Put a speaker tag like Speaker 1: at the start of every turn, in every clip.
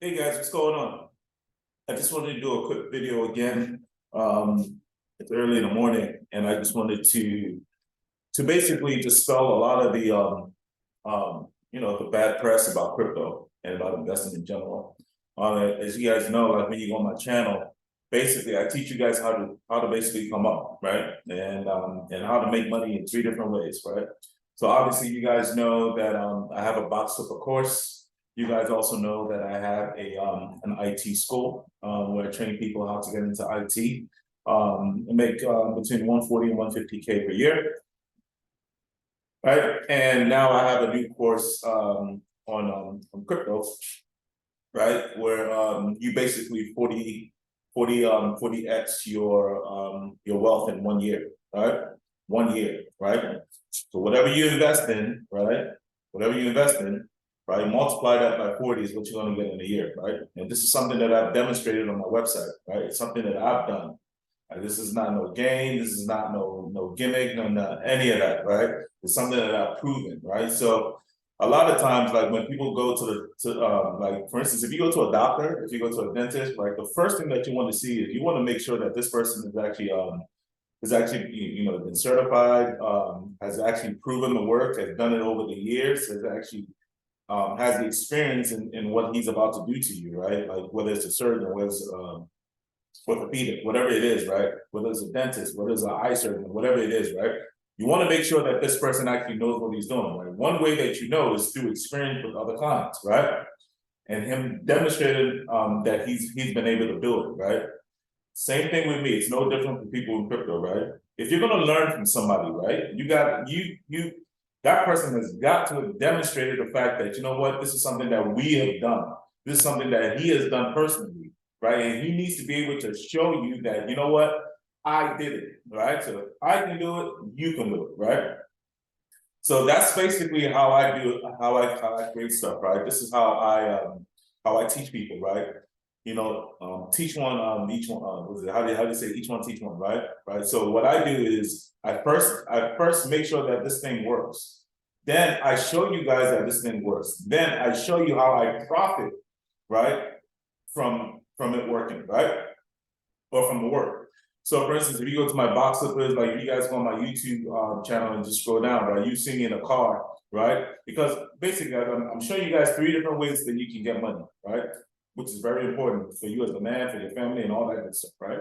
Speaker 1: Hey guys, what's going on? I just wanted to do a quick video again. It's early in the morning, and I just wanted to basically dispel a lot of the bad press about crypto and about investing in general. As you guys know, like when you go on my channel, basically I teach you guys how to basically come up, right? And how to make money in 3 different ways, right? So obviously you guys know that I have a box of a course. You guys also know that I have an IT school where I train people how to get into IT and make between 140 and 150K per year, right? And now I have a new course on crypto, right? Where you basically 40x your wealth in 1 year, right? 1 year, right? So whatever you invest in, right? Whatever you invest in, right? Multiply that by 40 is what you're going to get in a year, right? And this is something that I've demonstrated on my website, right? It's something that I've done. Right? This is not no game. This is not no gimmick, not any of that, right? It's something that I've proven, right? So a lot of times, like when people go like for instance, if you go to a doctor, if you go to a dentist, like the first thing that you want to see is you want to make sure that this person is actually been certified, has actually proven the work, has done it over the years, has actually has the experience in what he's about to do to you, right? Like whether it's a surgeon, whether it's orthopedic, whatever it is, right? Whether it's a dentist, whether it's an eye surgeon, whatever it is, right? You want to make sure that this person actually knows what he's doing, right? One way that you know is through experience with other clients, right? And him demonstrated that he's been able to do it, right? Same thing with me. It's no different for people in crypto, right? If you're gonna learn from somebody, right? That person has got to have demonstrated the fact that, you know what, this is something that we have done. This is something that he has done personally, right? And he needs to be able to show you that, you know what, I did it, right? So if I can do it, you can do it, right? So that's basically how I do it, how I create stuff, right? This is how I teach people, right? Teach one, each one. How do you say each one teach one, right? Right. So what I do is I first make sure that this thing works. Then I show you guys that this thing works. Then I show you how I profit, right, from it working, right, or from the work. So for instance, if you go to my box flippers, like if you guys go on my YouTube channel and just scroll down, right, you see me in a car, right? Because basically I'm showing you guys 3 different ways that you can get money, right? Which is very important for you as a man, for your family, and all that good stuff, right?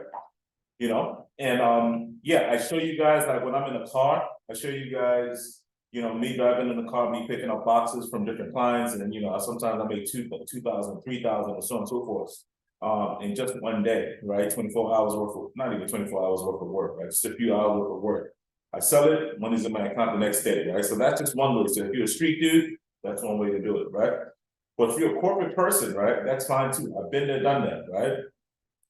Speaker 1: And yeah, I show you guys, like when I'm in a car, I show you guys, me driving in the car, me picking up boxes from different clients, and then sometimes I make 2,000, 3,000, or so on and so forth, in just one day, right? 24 hours worth of, not even 24 hours worth of work, right? Just a few hours worth of work. I sell it, money's in my account the next day, right? So that's just one way. So if you're a street dude, that's one way to do it, right? But if you're a corporate person, right, that's fine too. I've been there, done that, right?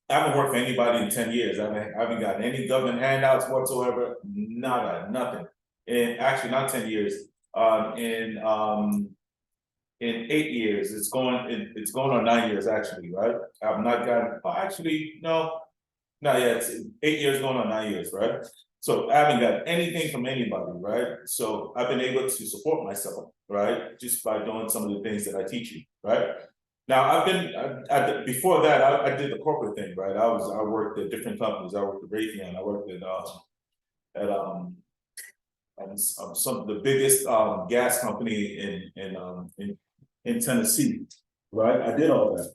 Speaker 1: I haven't worked for anybody in 10 years. I haven't gotten any government handouts whatsoever. Nothing. And actually, not 10 years. In 8 years, it's going on 9 years actually, right? I've not gotten. Actually, no, not yet. It's 8 years going on 9 years, right? So I haven't got anything from anybody, right? So I've been able to support myself, right? Just by doing some of the things that I teach you, right? Now before that, I did the corporate thing, right? I worked at different companies. I worked at Raytheon. I worked at some of the biggest gas company in Tennessee, right? I did all that,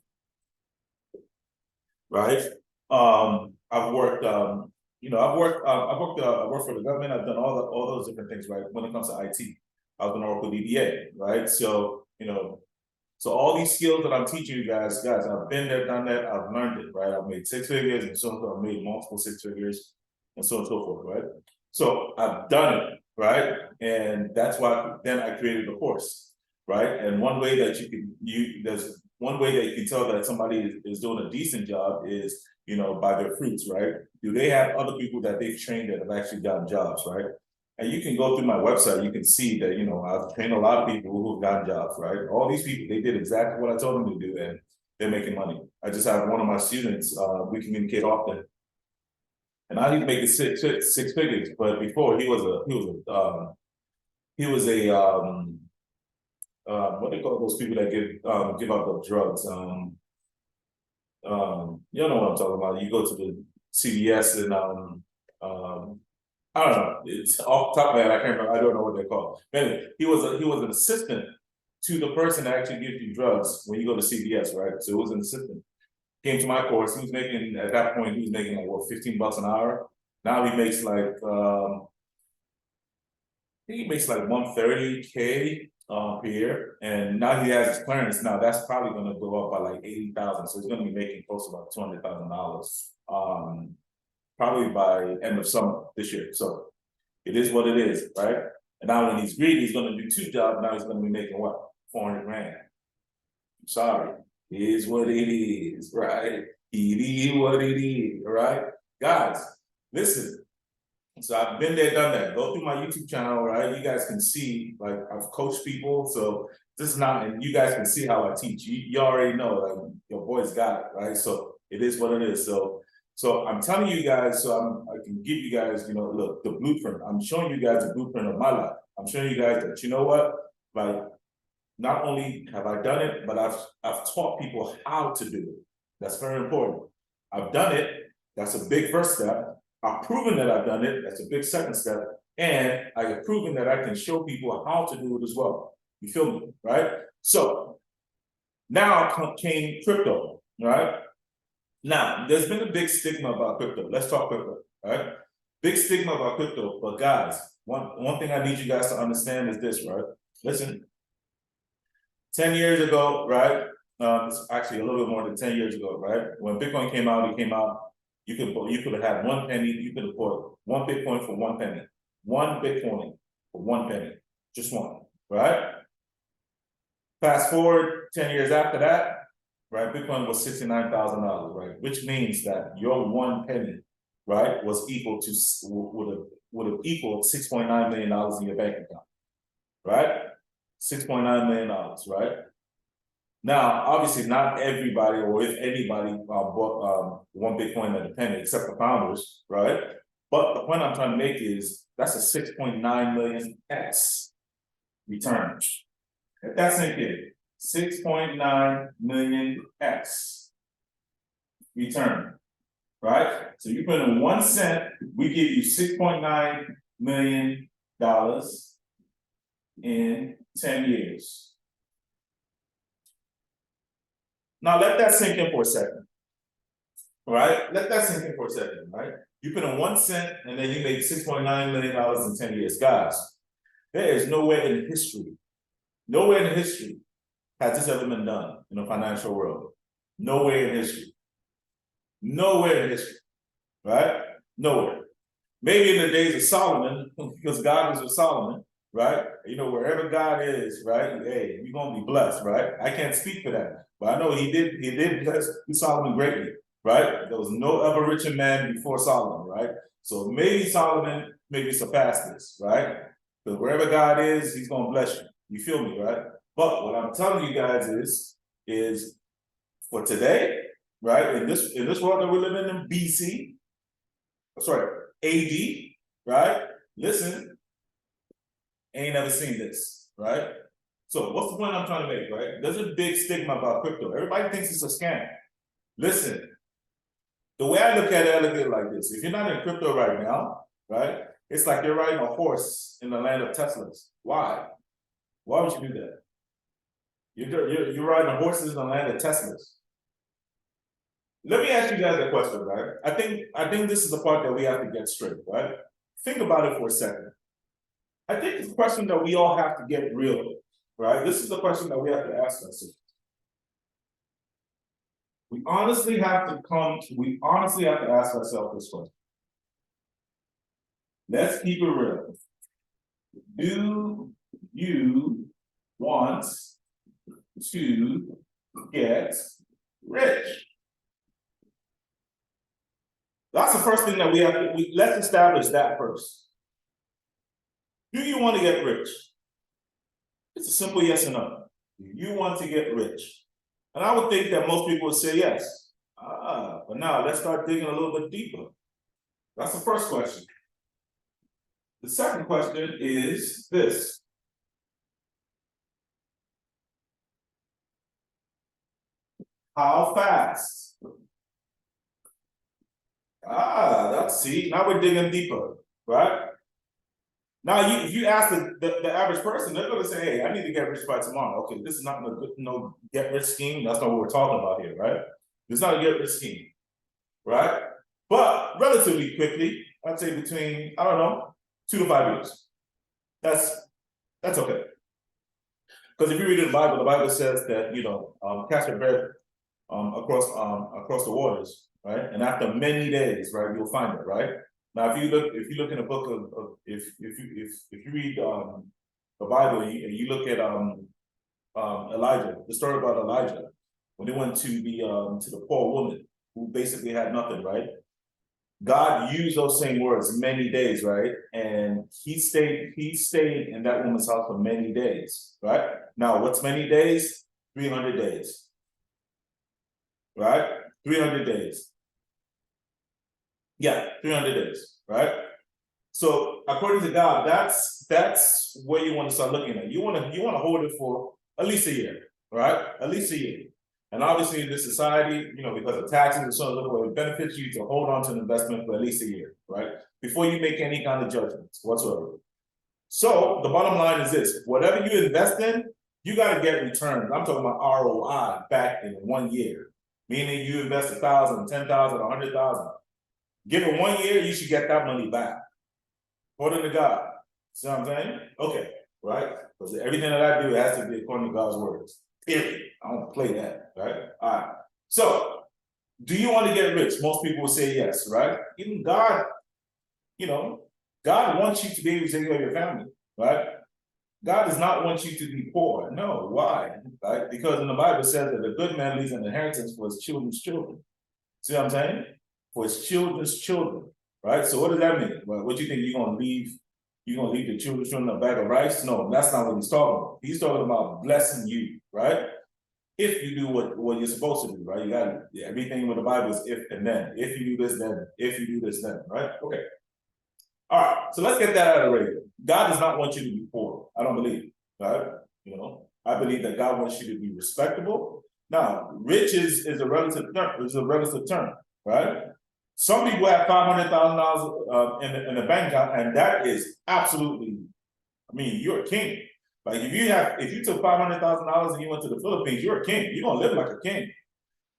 Speaker 1: right? I've worked I worked for the government. I've done all those different things, right? When it comes to IT, I was an Oracle DBA, right? So so all these skills that I'm teaching you guys, I've been there, done that. I've learned it, right? I've made 6 figures, and so I've made multiple 6 figures, and so on and so forth, right? So I've done it, right? And that's why then I created a course, right? And one way that there's one way that you can tell that somebody is doing a decent job is, by their fruits, right? Do they have other people that they've trained that have actually gotten jobs, right? And you can go through my website, you can see that, I've trained a lot of people who've gotten jobs, right? All these people, they did exactly what I told them to do, and they're making money. I just have one of my students, we communicate often, and I need to make it six figures, but before he was a what they call those people that give out the drugs, you know what I'm talking about. You go to the CVS and I don't know. It's off the top of my head. I can't remember. I don't know what they're called. Anyway, he was an assistant to the person that actually gives you drugs when you go to CVS, right? So it was an assistant. Came to my course. He was making at that point. He was making like what, $15 an hour. Now he makes like I think he makes like 130K per year, and now he has his clearance. Now that's probably going to go up by like 80,000. So he's going to be making close to about $200,000. Probably by end of summer this year. So it is what it is, right? And now when he's greedy, he's going to do 2 jobs. Now he's going to be making what? 400 grand. I'm sorry. It is what it is, right? It is what it is, right? Guys, listen. So I've been there, done that. Go through my YouTube channel, right? You guys can see, like, I've coached people. So this is not, and you guys can see how I teach. You already know, like, your boy's got it, right? So it is what it is. So I'm telling you guys, so I can give you guys, you know, look, the blueprint. I'm showing you guys the blueprint of my life. I'm showing you guys that, you know what, like, not only have I done it, but I've taught people how to do it. That's very important. I've done it. That's a big first step. I've proven that I've done it. That's a big second step. And I have proven that I can show people how to do it as well. You feel me, right? So now came crypto, right? Now, there's been a big stigma about crypto. Let's talk crypto, right? Big stigma about crypto. But guys, one thing I need you guys to understand is this, right? Listen, 10 years ago, right? It's actually a little bit more than 10 years ago, right? When Bitcoin came out, you could have had 1 penny, you could have bought 1 Bitcoin for 1 penny. 1 Bitcoin for 1 penny. Just one, right? Fast forward 10 years after that, right? Bitcoin was $69,000, right? Which means that your 1 penny, right, was equal to would have equaled $6.9 million in your bank account, right? $6.9 million, right? Now, obviously, not everybody, or if anybody, bought 1 Bitcoin at a penny, except the founders, right? But the point I'm trying to make is that's a 6.9 million X return. If that's in 6.9 million X return, right? So you put in 1 cent, we give you $6.9 million in 10 years. Now let that sink in for a second, right? Let that sink in for a second, right? You put in 1 cent and then you made $6.9 million in 10 years. Guys, there is nowhere in history has this ever been done in the financial world. Nowhere in history. Nowhere in history, right? Nowhere. Maybe in the days of Solomon, because God was with Solomon, right? You know, wherever God is, right? Hey, you're gonna be blessed, right? I can't speak for that, but I know he did bless Solomon greatly, right? There was no other richer man before Solomon, right? So maybe Solomon maybe surpassed this, right? Because wherever God is, he's gonna bless you. You feel me, right? But what I'm telling you guys is for today, right? In this world that we're living in, BC, sorry, AD, right? Listen, ain't never seen this, right? So what's the point I'm trying to make, right? There's a big stigma about crypto. Everybody thinks it's a scam. Listen, the way I look at it like this. If you're not in crypto right now, right? It's like you're riding a horse in the land of Teslas. Why? Why would you do that? You're riding horses in the land of Teslas. Let me ask you guys a question, right? I think this is the part that we have to get straight, right? Think about it for a second. I think it's a question that we all have to get real with, right? This is the question that we have to ask ourselves. We honestly have to ask ourselves this question. Let's keep it real. Do you want to get rich? That's the first thing that we have to, let's establish that first. Do you want to get rich? It's a simple yes or no. Do you want to get rich? And I would think that most people would say yes. But now let's start digging a little bit deeper. That's the first question. The second question is this. How fast? See, now we're digging deeper, right? Now, if you ask the average person, they're going to say, hey, I need to get rich by tomorrow. Okay, this is not no get rich scheme. That's not what we're talking about here, right? It's not a get rich scheme, right? But relatively quickly, I'd say between, I don't know, 2 to 5 years. That's okay. Because if you read in the Bible says that, cast your bread across the waters, right? And after many days, right, you'll find it, right? Now, if you look in the book of if you read the Bible and you look at Elijah, the story about Elijah, when they went to the poor woman who basically had nothing, right? God used those same words, many days, right? And he stayed in that woman's house for many days, right? Now, what's many days? 300 days, right? 300 days. Yeah, 300 days, right? So according to God, that's where you want to start looking at. You want to hold it for at least a year, right? At least a year. And obviously in this society, because of taxes and so on, it benefits you to hold on to an investment for at least a year, right? Before you make any kind of judgments whatsoever. So the bottom line is this: whatever you invest in, you got to get returns. I'm talking about ROI back in 1 year, meaning you invest 1,000, 10,000, 100,000. Give it 1 year, you should get that money back. According to God. See what I'm saying? Okay, right? Because everything that I do has to be according to God's words. Period. I don't play that, right? All right. So, do you want to get rich? Most people will say yes, right? Even God, God wants you to be able to take care of your family, right? God does not want you to be poor. No, why? Right? Because in the Bible it says that a good man leaves an inheritance for his children's children. See what I'm saying? For his children's children, right? So what does that mean? Well, what do you think you're gonna leave? You're gonna leave the children a bag of rice? No, that's not what he's talking about. He's talking about blessing you, right? If you do what you're supposed to do, right? You got everything with the Bible is if and then. If you do this, then. If you do this, then, right? Okay. All right. So let's get that out of the way. God does not want you to be poor. I don't believe, right? I believe that God wants you to be respectable. Now, rich is a relative term. Is a relative term, right? Some people have $500,000 in the bank account, and that is absolutely, you're a king. Like if you took $500,000 and you went to the Philippines, you're a king. You're gonna live like a king.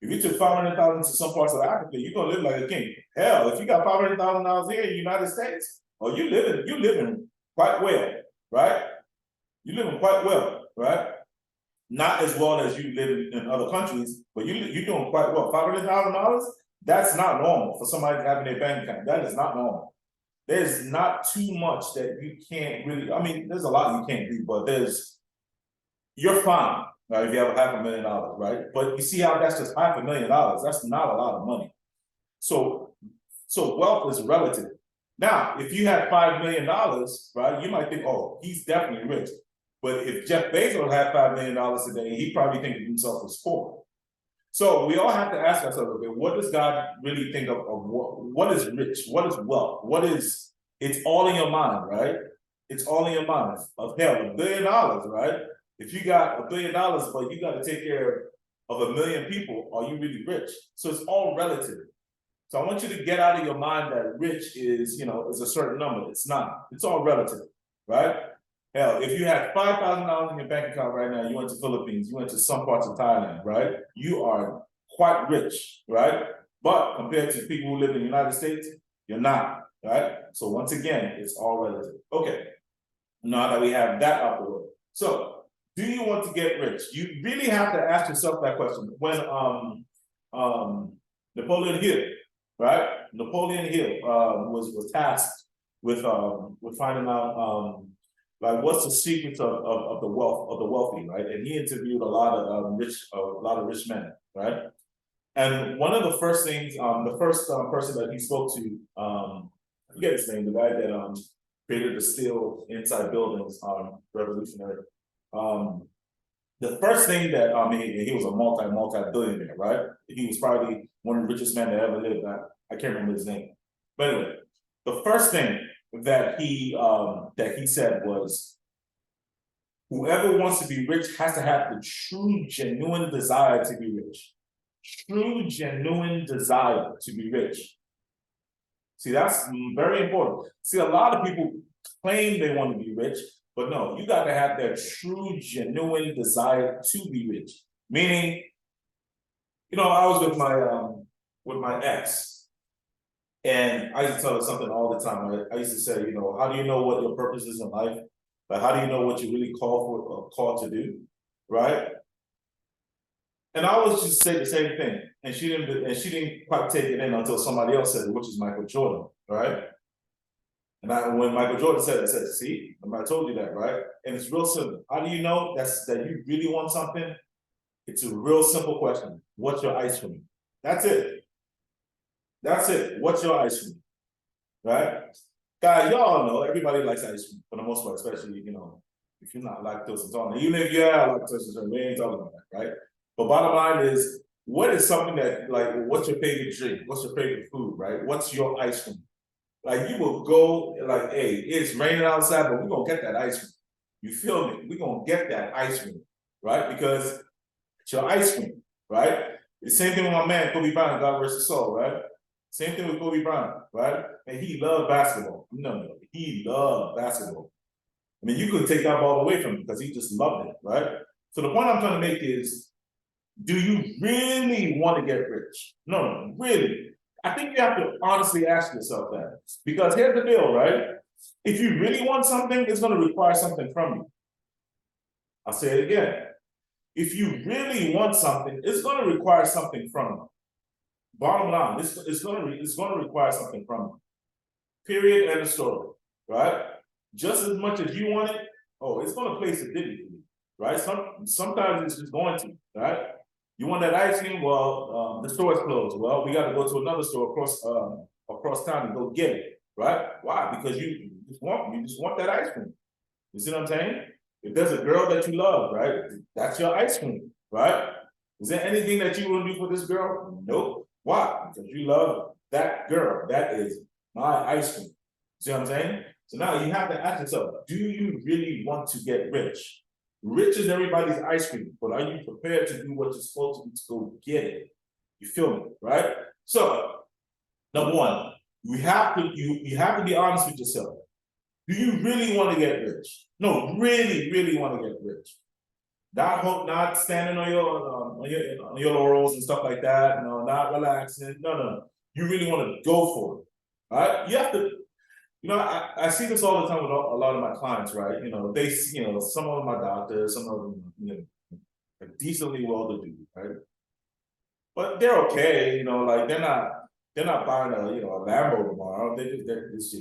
Speaker 1: If you took $500,000 to some parts of Africa, you're gonna live like a king. Hell, if you got $500,000 here in the United States, you living quite well, right? You're living quite well, right? Not as well as you live in other countries, but you're doing quite well. $500,000, that's not normal for somebody having their bank account. That is not normal. There's not too much that you can't really, there's a lot you can't do, but you're fine, right? If you have $500,000, right? But you see how that's just $500,000. That's not a lot of money. So wealth is relative. Now, if you have $5 million, right, you might think, oh, he's definitely rich. But if Jeff Bezos had $5 million today, he probably think of himself as poor. So we all have to ask ourselves, okay, what does God really think of what is rich? What is wealth? It's all in your mind, right? It's all in your mind. Of hell, $1 billion, right? If you got $1 billion, but you got to take care of 1 million people, are you really rich? So it's all relative. So I want you to get out of your mind that rich is a certain number. It's not. It's all relative, right? Hell, if you had $5,000 in your bank account right now, you went to Philippines, you went to some parts of Thailand, right? You are quite rich, right? But compared to people who live in the United States, you're not, right? So once again, it's all relative. Okay, now that we have that out the way. So, do you want to get rich? You really have to ask yourself that question. When Napoleon Hill, right? Napoleon Hill was tasked with finding out what's the secrets of the wealthy, right? And he interviewed a lot of rich men, right? And one of the first things, the first person that he spoke to, I forget his name, the guy that created the steel inside buildings, revolutionary. The first thing that he was a multi-billionaire, right? He was probably one of the richest men that ever lived. I can't remember his name, but anyway, the first thing that he said was, whoever wants to be rich has to have the true, genuine desire to be rich. true, genuine desire to be rich. See, that's very important. See, a lot of people claim they want to be rich, but no, you got to have that true, genuine desire to be rich. Meaning, I was with my ex, and I used to tell her something all the time. I used to say, how do you know what your purpose is in life? Like, how do you know what you really called to do, right? And I always just say the same thing, and she didn't quite take it in until somebody else said it, which is Michael Jordan, right? And when Michael Jordan said it, I said, see, I told you that, right? And it's real simple. How do you know that you really want something? It's a real simple question. What's your ice cream? That's it. That's it. What's your ice cream? Right? Guys, y'all know everybody likes ice cream for the most part, especially, if you're not lactose intolerant. Even if you're lactose intolerant, we ain't talking about that, right? But bottom line is, what is something that, like, what's your favorite drink? What's your favorite food, right? What's your ice cream? Like, you will go, like, hey, it's raining outside, but we're going to get that ice cream. You feel me? We're going to get that ice cream, right? Because it's your ice cream, right? The same thing with my man, Kobe Bryant, God rest his soul, right? Same thing with Kobe Bryant, right? And he loved basketball. No, he loved basketball. I mean, you couldn't take that ball away from him because he just loved it, right? So the point I'm trying to make is, do you really want to get rich? No, really. I think you have to honestly ask yourself that. Because here's the deal, right? If you really want something, it's going to require something from you. I'll say it again. If you really want something, it's going to require something from you. Bottom line, it's going to require something from you. Period, end of story, right? Just as much as you want it, it's going to place a divvy for you, right? Sometimes it's just going to, right? You want that ice cream? Well, the store is closed. Well, we got to go to another store across town and go get it, right? Why? Because you just want that ice cream. You see what I'm saying? If there's a girl that you love, right, that's your ice cream, right? Is there anything that you want to do for this girl? Nope. Why? Because you love that girl. That is my ice cream. See what I'm saying? So now you have to ask yourself, do you really want to get rich? Rich is everybody's ice cream, but are you prepared to do what you're supposed to do to go get it? You feel me, right? So, number one, you have to be honest with yourself. Do you really want to get rich? No, really, really want to get rich. Not standing on your laurels and stuff like that. No, not relaxing. No. You really want to go for it, right? You have to. I see this all the time with a lot of my clients, right? They, some of them are doctors, some of them, are decently well-to-do, right? But they're okay, like they're not buying a Lambo tomorrow. They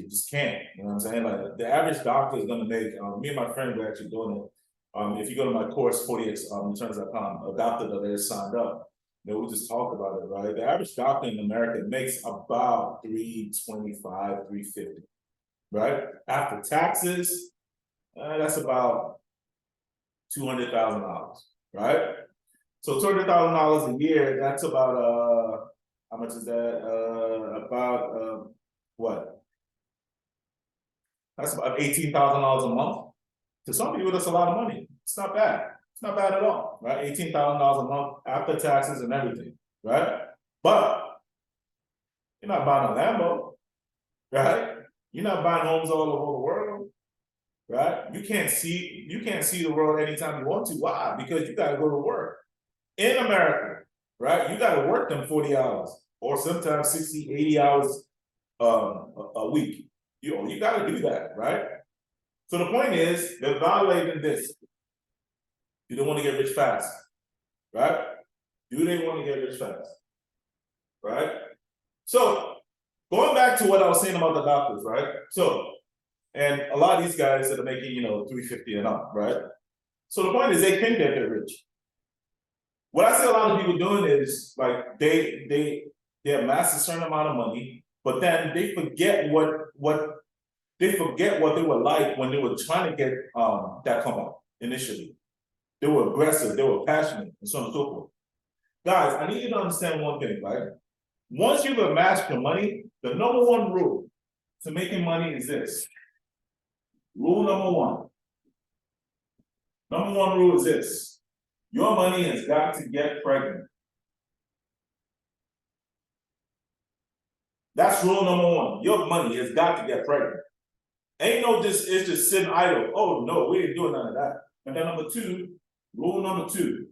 Speaker 1: just can't. You know what I'm saying? Like the average doctor is gonna make. Me and my friend were actually doing it. If you go to my course, 40xreturns.com, a doctor that they signed up. We just talked about it, right? The average doctor in America makes about $325, $350. Right? After taxes, that's about $200,000, right? So $200,000 a year, that's about how much is that? About what? That's about $18,000 a month. To some people, that's a lot of money. It's not bad. It's not bad at all, right? $18,000 a month after taxes and everything, right? But you're not buying a Lambo, right? You're not buying homes all over the world, right? You can't see the world anytime you want to. Why? Because you got to go to work in America, right? You got to work them 40 hours or sometimes 60, 80 hours a week. You got to do that, right? So the point is, they're evaluating this. Do they want to get rich fast, right? Do they want to get rich fast, right? So going back to what I was saying about the doctors, right? So, and a lot of these guys that are making, $350 and up, right? So the point is they think that they're rich. What I see a lot of people doing is like they amass a certain amount of money, but then they forget what they were like when they were trying to get that come up initially. They were aggressive, they were passionate, and so on and so forth. Guys, I need you to understand one thing, right? Once you've amassed your money, the number one rule to making money is this. Rule number one. Number one rule is this. Your money has got to get pregnant. That's rule number one. Your money has got to get pregnant. Ain't no it's just sitting idle. Oh no, we ain't doing none of that. And then number two, rule number two,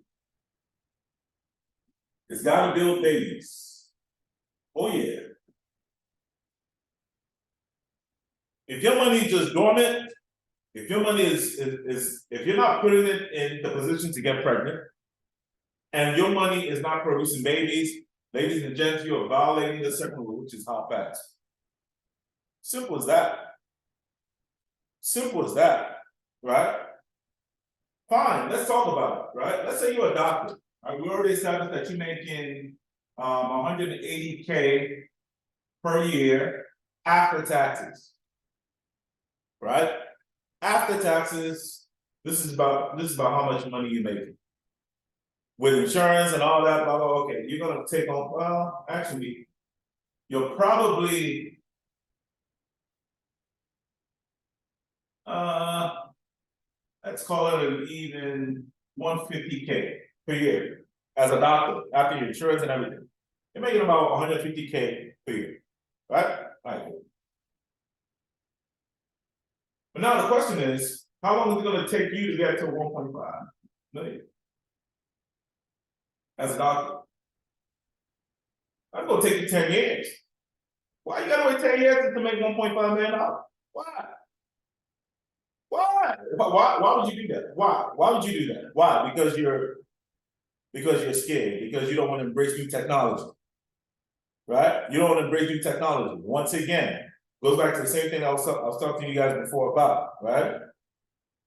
Speaker 1: it's got to build babies. Oh yeah. If your money is just dormant, if your money is if you're not putting it in the position to get pregnant, and your money is not producing babies, ladies and gents, you are violating the second rule, which is how fast. Simple as that. Simple as that, right? Fine, let's talk about it, right? Let's say you're a doctor. Right? We already established that you're making 180K per year after taxes, right? After taxes, this is about how much money you're making. With insurance and all that, blah, blah, okay, you're gonna take on, well, actually, you're probably let's call it an even 150K per year as a doctor after your insurance and everything. You're making about 150K per year, right? Right. But now the question is, how long is it going to take you to get to 1.5 million as a doctor? That's going to take you 10 years. Why you got to wait 10 years to make $1.5 million? Why? Why would you do that? Why would you do that? Why? Because you're scared, because you don't want to embrace new technology. Right? You don't want to embrace new technology. Once again, goes back to the same thing I was talking to you guys before about, right?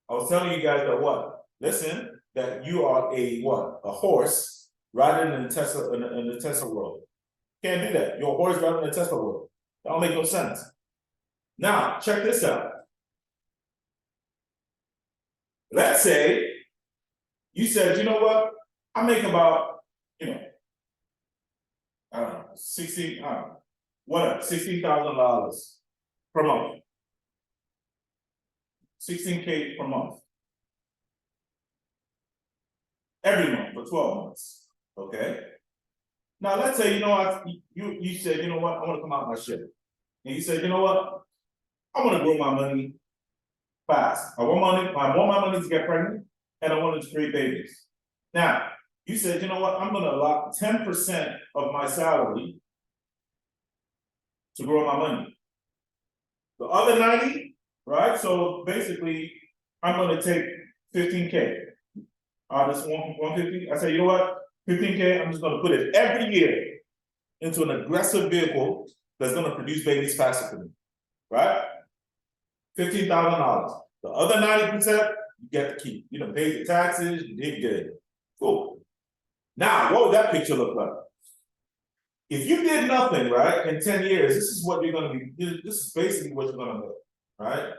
Speaker 1: I was telling you guys that what? Listen, that you are a what? A horse riding in the Tesla in the Tesla world. Can't do that. You're a horse riding in the Tesla world. That don't make no sense. Now, check this out. Let's say you said, you know what? I make about, I don't know, $16,000 per month. 16K per month. Every month for 12 months. Okay. Now let's say, you said, you know what, I want to come out my ship. And you said, you know what? I want to grow my money fast. I want my money to get pregnant, and I want to create babies. Now, you said, you know what, I'm gonna allot 10% of my salary to grow my money. The other 90, right? So basically, I'm gonna take 15K out of this 150. I say, you know what, 15K, I'm just gonna put it every year into an aggressive vehicle that's gonna produce babies faster for me, right? $15,000. The other 90%, you get to keep. You pay your taxes, you did good. Cool. Now, what would that picture look like? If you did nothing, right, in 10 years, this is what you're gonna be, this is basically what you're gonna make, right?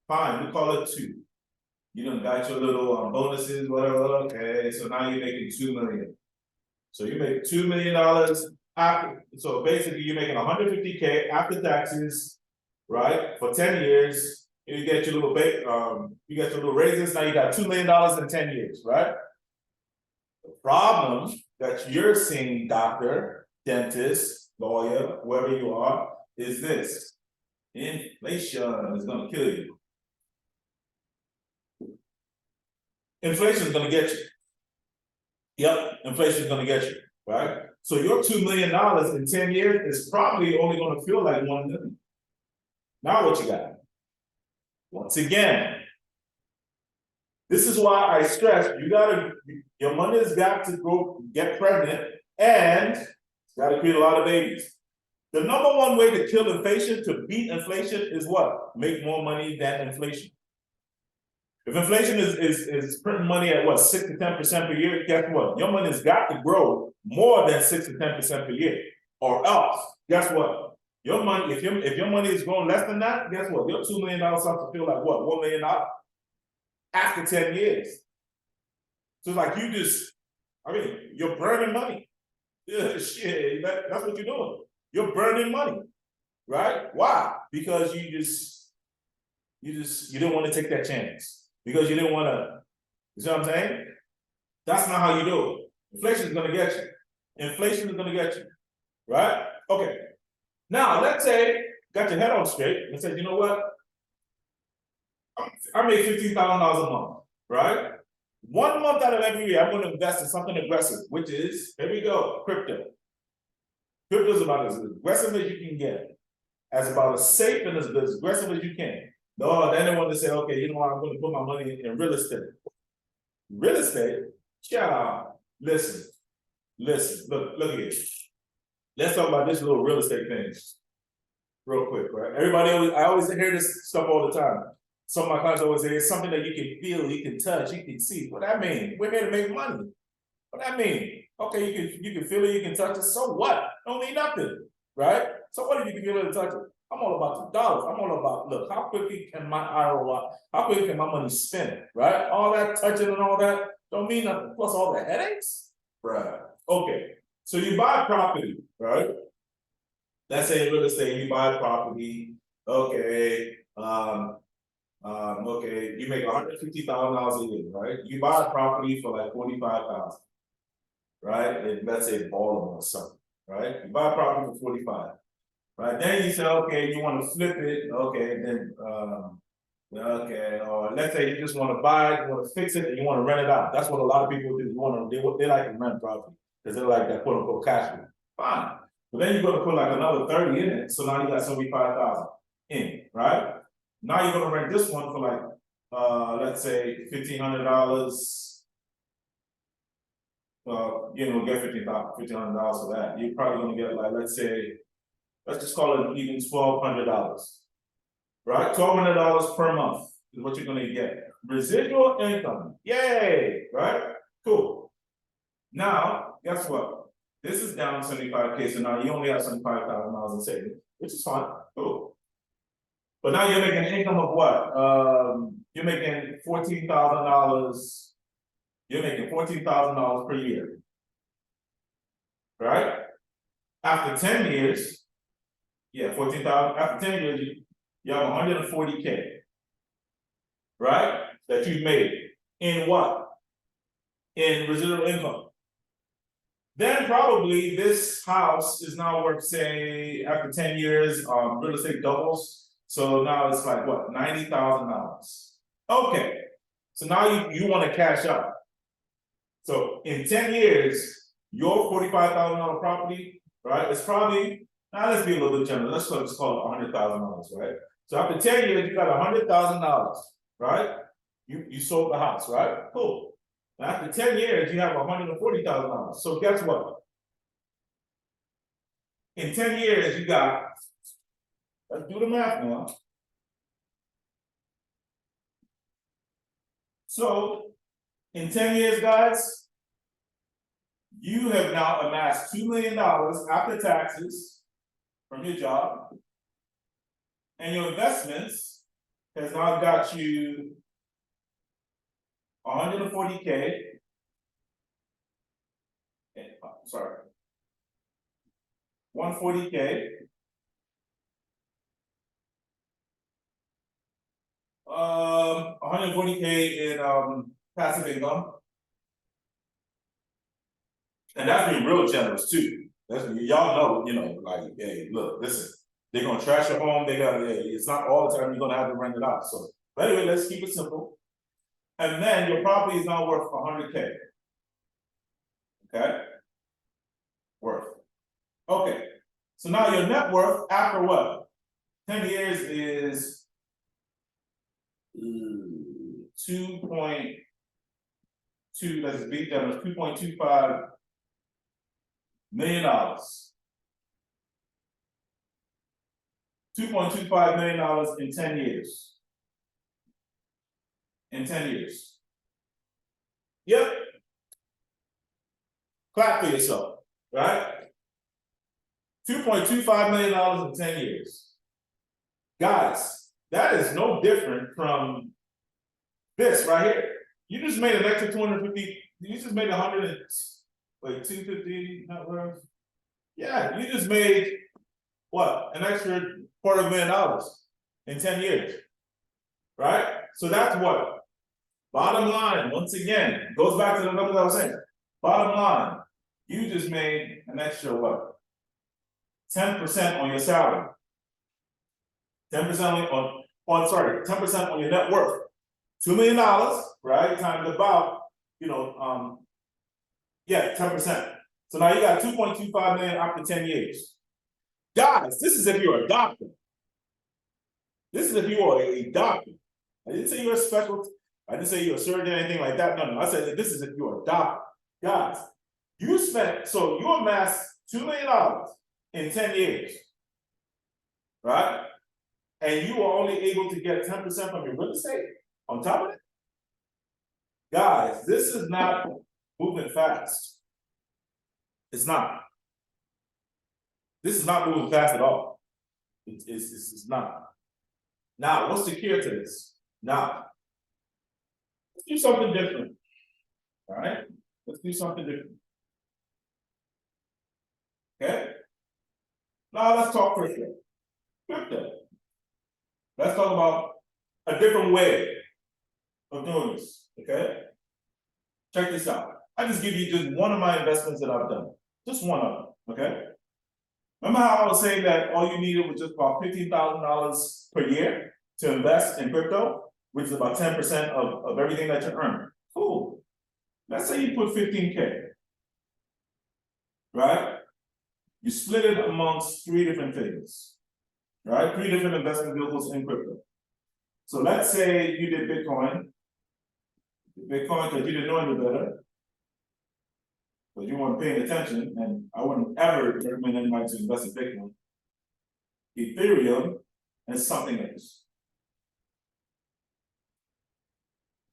Speaker 1: Fine, we call it 2. You done got your little bonuses, whatever, okay, so now you're making $2 million. So you make $2 million after, so basically you're making 150K after taxes, right, for 10 years. You get your little raises, now you got $2 million in 10 years, right? The problem that you're seeing, doctor, dentist, lawyer, whoever you are, is this. Inflation is gonna kill you. Inflation is gonna get you. Yep, inflation is gonna get you, right? So your $2 million in 10 years is probably only gonna feel like 1 million. Now what you got? Once again, this is why I stress your money has got to go get pregnant, and it's got to create a lot of babies. The number one way to kill inflation, to beat inflation, is what? Make more money than inflation. If inflation is printing money at what, 6 to 10% per year, guess what? Your money's got to grow more than 6 to 10% per year. Or else, guess what? Your money, if your money is growing less than that, guess what? Your $2 million starts to feel like what? $1 million after 10 years. So it's like you're burning money. Yeah, shit, that's what you're doing. You're burning money, right? Why? Because you didn't want to take that chance. Because you didn't want to, you see what I'm saying? That's not how you do it. Inflation is going to get you. Inflation is going to get you, right? Okay. Now, let's say, got your head on straight, and said, you know what? I make $15,000 a month, right? 1 month out of every year, I'm going to invest in something aggressive, which is, here we go, crypto. Crypto is about as aggressive as you can get, as about as safe and as aggressive as you can. No, then they want to say, okay, you know what, I'm going to put my money in real estate. Real estate, child, listen, look here. Let's talk about this little real estate thing real quick, right? I always hear this stuff all the time. Some of my clients always say it's something that you can feel, you can touch, you can see. What that mean? We're here to make money. What that mean? Okay, you can feel it, you can touch it. So what? Don't mean nothing, right? So what if you can feel it and touch it? I'm all about the dollars. I'm all about, look, how quickly can my ROI, how quickly can my money spend, right? All that touching and all that don't mean nothing. Plus all the headaches, right? Okay, so you buy property, right? Let's say in real estate, you buy property, okay, okay, you make $150,000 a year, right? You buy a property for like 45,000, right? And let's say Baltimore or something, right? You buy a property for 45, right? Then you say, okay, you want to flip it, okay, then okay, or let's say you just want to buy it, you want to fix it, and you want to rent it out. That's what a lot of people do. You want to, they like to rent property because they like that quote unquote cash flow. Fine. But then you're going to put like another 30 in it, so now you got 75,000 in, right? Now you're going to rent this one for like, let's say $1,500. You know, get $1,500 for that. You're probably going to get like, let's just call it even $1,200, right? $1,200 per month is what you're going to get. Residual income, yay, right? Cool. Now, guess what? This is down 75K, so now you only have $75,000 in savings, which is fine, cool. But now you're making an income of what? You're making $14,000. You're making $14,000 per year, right? After 10 years, yeah, 14,000. After 10 years, you have 140K, right? That you've made in what? In residual income. Then probably this house is now worth, say, after 10 years, real estate doubles. So now it's like what, $90,000. Okay, so now you want to cash out. So in 10 years, your $45,000 property, right? It's probably, now let's be a little bit generous. Let's call it $100,000, right? So after 10 years, you got $100,000, right? You sold the house, right? Cool. After 10 years, you have $140,000. So guess what? In 10 years, you got, let's do the math now. So in 10 years, guys, you have now amassed $2 million after taxes from your job. And your investments has now got you 140K. Sorry. 140K. 140K in passive income. And that's being real generous too. That's y'all know, you know, like, hey, look, listen, they're gonna trash your home, it's not all the time you're gonna have to rent it out. So but anyway, let's keep it simple. And then your property is now worth 100K. Okay? Worth. Okay. So now your net worth after what? 10 years is 2.2, let's be generous, $2.25 million. $2.25 million in 10 years. In 10 years. Yep. Clap for yourself, right? $2.25 million in 10 years. Guys, that is no different from this right here. You just made an extra 250, you just made 100, wait, 250, not worth. Yeah, you just made what? An extra $250,000 in 10 years. Right? So that's what? Bottom line, once again, goes back to the numbers I was saying. Bottom line, you just made an extra what? 10% on your salary. 10% on 10% on your net worth. $2 million, right? Times about, 10%. So now you got 2.25 million after 10 years. Guys, this is if you're a doctor. This is if you are a doctor. I didn't say you're a specialist. I didn't say you're a surgeon or anything like that. No. I said that this is if you're a doctor. Guys, you amassed $2 million in 10 years, right? And you were only able to get 10% from your real estate on top of it. Guys, this is not moving fast. It's not. This is not moving fast at all. It's not. Now, what's the cure to this? Now, let's do something different. All right? Let's do something different. Okay? Now let's talk crypto. Let's talk about a different way of doing this. Okay? Check this out. I just give you just one of my investments that I've done. Just one of them. Okay? Remember how I was saying that all you needed was just about $15,000 per year to invest in crypto, which is about 10% of everything that you earn. Cool. Let's say you put 15K, right? You split it amongst 3 different things, right? 3 different investment vehicles in crypto. So let's say you did Bitcoin because you didn't know any better, but you weren't paying attention, and I wouldn't ever recommend anybody to invest in Bitcoin, Ethereum, and something else.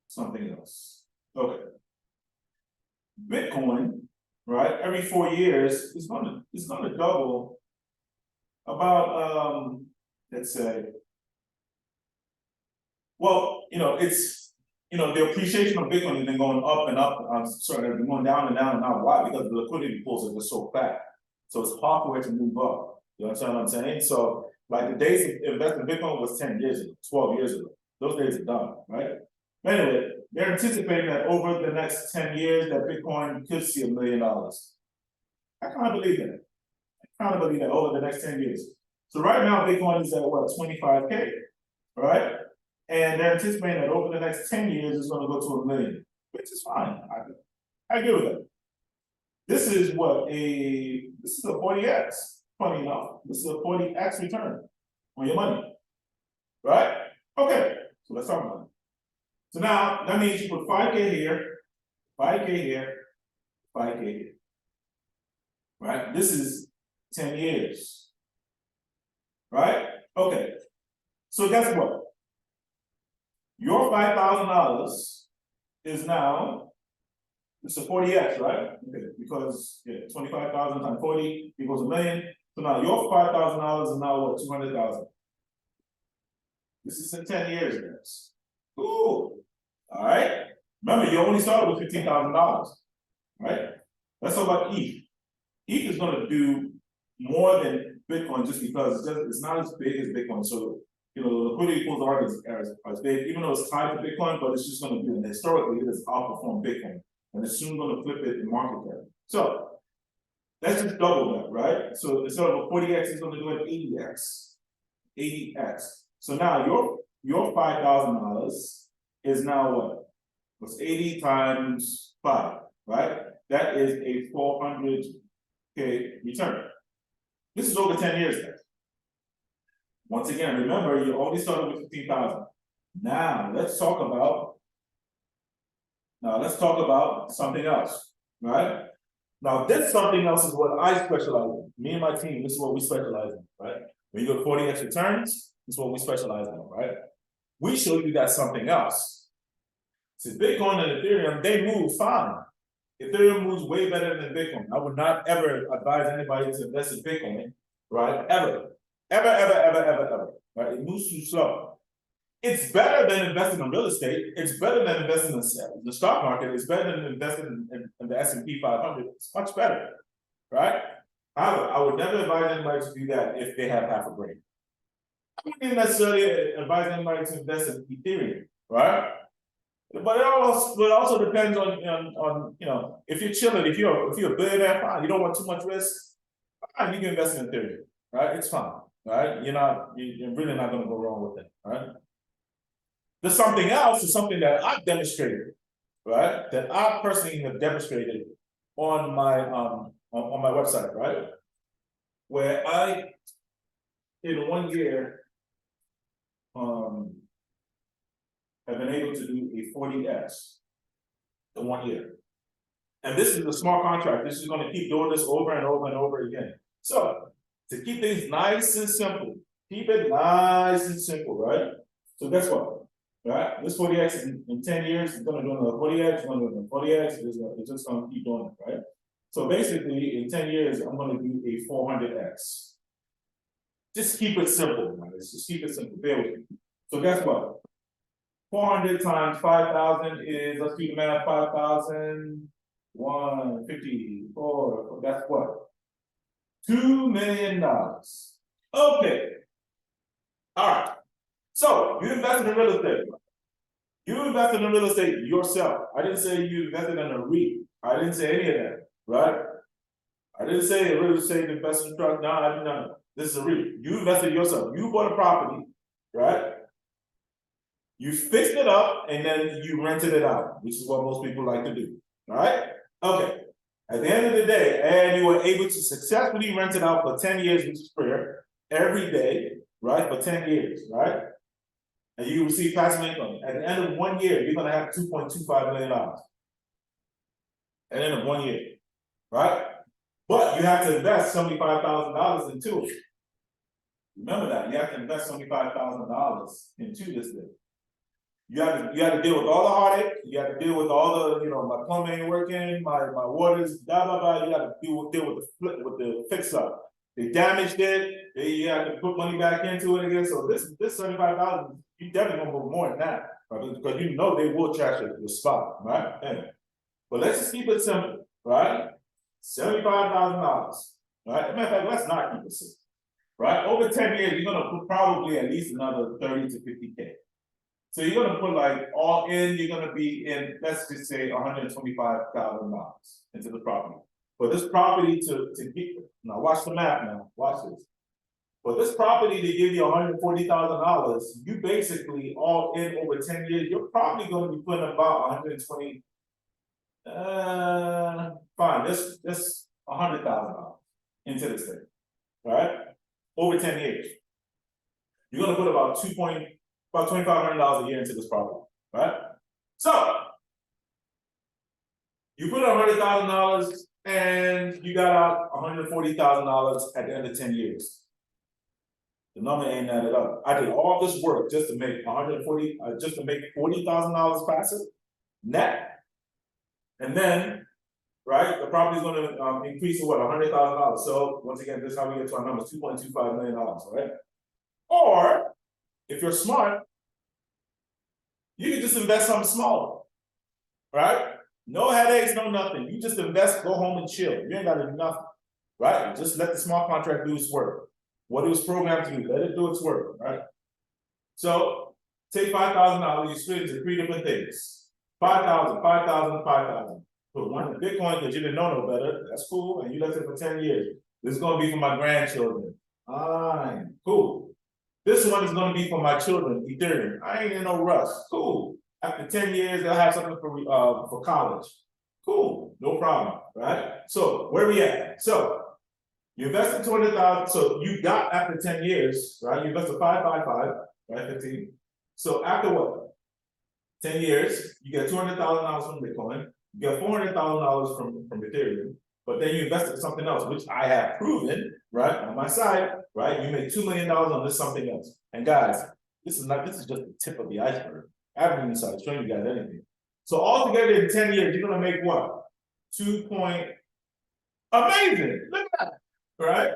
Speaker 1: Something else. Okay. Bitcoin, right? Every 4 years, it's gonna double about let's say. Well, the appreciation of Bitcoin has been going up and up. They've been going down and down and down. Why? Because the liquidity pools are just so fat. So it's hard for it to move up. You understand what I'm saying? So, like the days of investing in Bitcoin was 10 years ago, 12 years ago. Those days are done, right? Anyway, they're anticipating that over the next 10 years that Bitcoin could see $1 million. I kind of believe that. Over the next 10 years. So right now, Bitcoin is at what, 25K, right? And they're anticipating that over the next 10 years, it's going to go to $1 million, which is fine. I agree with that. This is a 40x, funny enough. This is a 40x return on your money, right? Okay, so let's talk about it. So now, that means you put 5K here, 5K here, 5K here, right? This is 10 years, right? Okay, so guess what? Your $5,000 is now, it's a 40x, right? Okay, because 25,000 times 40 equals $1 million. So now your $5,000 is now what, 200,000. This is in 10 years, guys. Cool. All right. Remember, you only started with $15,000, right? Let's talk about ETH. ETH is going to do more than Bitcoin just because it's not as big as Bitcoin. So the liquidity pools aren't as big, even though it's tied to Bitcoin, but it's just going to do it. Historically, it has outperformed Bitcoin, and it's soon going to flip it in market cap. So let's just double that, right? So instead of a 40x, it's going to do an 80x. 80x. So now your $5,000 is now what? What's 80 times 5, right? That is a 400K return. This is over 10 years, guys. Once again, remember, you only started with 15,000. Now let's talk about something else, right? Now this something else is what I specialize in. Me and my team, this is what we specialize in, right? When you go to 40x returns, this is what we specialize in, right? We show you that something else. So Bitcoin and Ethereum, they move fine. Ethereum moves way better than Bitcoin. I would not ever advise anybody to invest in Bitcoin, right? Ever. Right? It moves too slow. It's better than investing in real estate. It's better than investing in the stock market. It's better than investing in the S&P 500. It's much better, right? However, I would never advise anybody to do that if they have half a brain. I wouldn't necessarily advise anybody to invest in Ethereum, right? But it also depends on if you're chilling, if you're a billionaire, fine. You don't want too much risk. You can invest in Ethereum, right? It's fine, right? You're really not gonna go wrong with it, right? There's something else, is something that I've demonstrated, right? That I personally have demonstrated on my website, right? Where I, in 1 year, have been able to do a 40x in 1 year. And this is a smart contract. This is going to keep doing this over and over and over again. So to keep things nice and simple, keep it nice and simple, right? So guess what? Right? This 40x in 10 years is going to do another 40x, it's going to do another 40x, it's just going to keep doing it, right? So basically, in 10 years, I'm going to do a 400x. Just keep it simple, guys. Just keep it simple. Bear with me. So guess what? 400 times 5,000 is, let's do the math, 5,000, 154, that's what? $2 million. Okay. All right. So you invested in real estate. You invested in real estate yourself. I didn't say you invested in a REIT. I didn't say any of that, right? I didn't say real estate investment trust. No, I didn't know. This is a REIT. You invested yourself. You bought a property, right? You fixed it up and then you rented it out, which is what most people like to do. All right? Okay. At the end of the day, and you were able to successfully rent it out for 10 years, which is fair, every day, right? For 10 years, right? And you receive passive income. At the end of 1 year, you're going to have $2.25 million. At the end of 1 year, right? But you have to invest $75,000 into it. Remember that. You have to invest $75,000 into this thing. You have to deal with all the heartache. You have to deal with all the, my plumbing ain't working, my water's blah blah blah. You got to deal with the fix up. They damaged it. You have to put money back into it again. So this $75,000, you definitely gonna move more than that, right? Because they will trash the spot, right? Anyway, but let's just keep it simple, right? $75,000, right? As a matter of fact, let's not keep it simple, right? Over 10 years, you're gonna put probably at least another 30 to 50K. So you're gonna put like all in, you're gonna be in, let's just say $125,000 into the property. For this property to get, now watch the math now, watch this. For this property to give you $140,000, you basically all in over 10 years, you're probably gonna be putting about 120, fine, this $100,000 into this thing, right? Over 10 years. You're gonna put about $2,500 a year into this property, right? So you put $100,000 and you got out $140,000 at the end of 10 years. The number ain't added up. I did all this work just to make $40,000 passive net, and then, right, the property is going to increase to what, $100,000. So once again, this is how we get to our numbers: $2.25 million, right? Or if you're smart, you can just invest something smaller, right? No headaches, no nothing. You just invest, go home and chill. You ain't got to do nothing, right? Just let the smart contract do its work. What it was programmed to do, let it do its work, right? So take $5,000, you split it into 3 different things. 5,000, 5,000, 5,000. Put one in Bitcoin because you didn't know no better. That's cool. And you left it for 10 years. This is going to be for my grandchildren. Fine, cool. This one is going to be for my children, Ethereum. I ain't in no rush. Cool. After 10 years, they'll have something for college. Cool, no problem, right? So where we at? So you invested 200,000. So you got, after 10 years, right? You invested 555, right? 15. So after what? 10 years, you get $200,000 from Bitcoin. You get $400,000 from Ethereum. But then you invested in something else, which I have proven, right, on my side, right? You made $2 million on this something else. And guys, this is just the tip of the iceberg. I haven't even started showing you guys anything. So altogether in 10 years, you're gonna make what? Amazing! Look at that, right?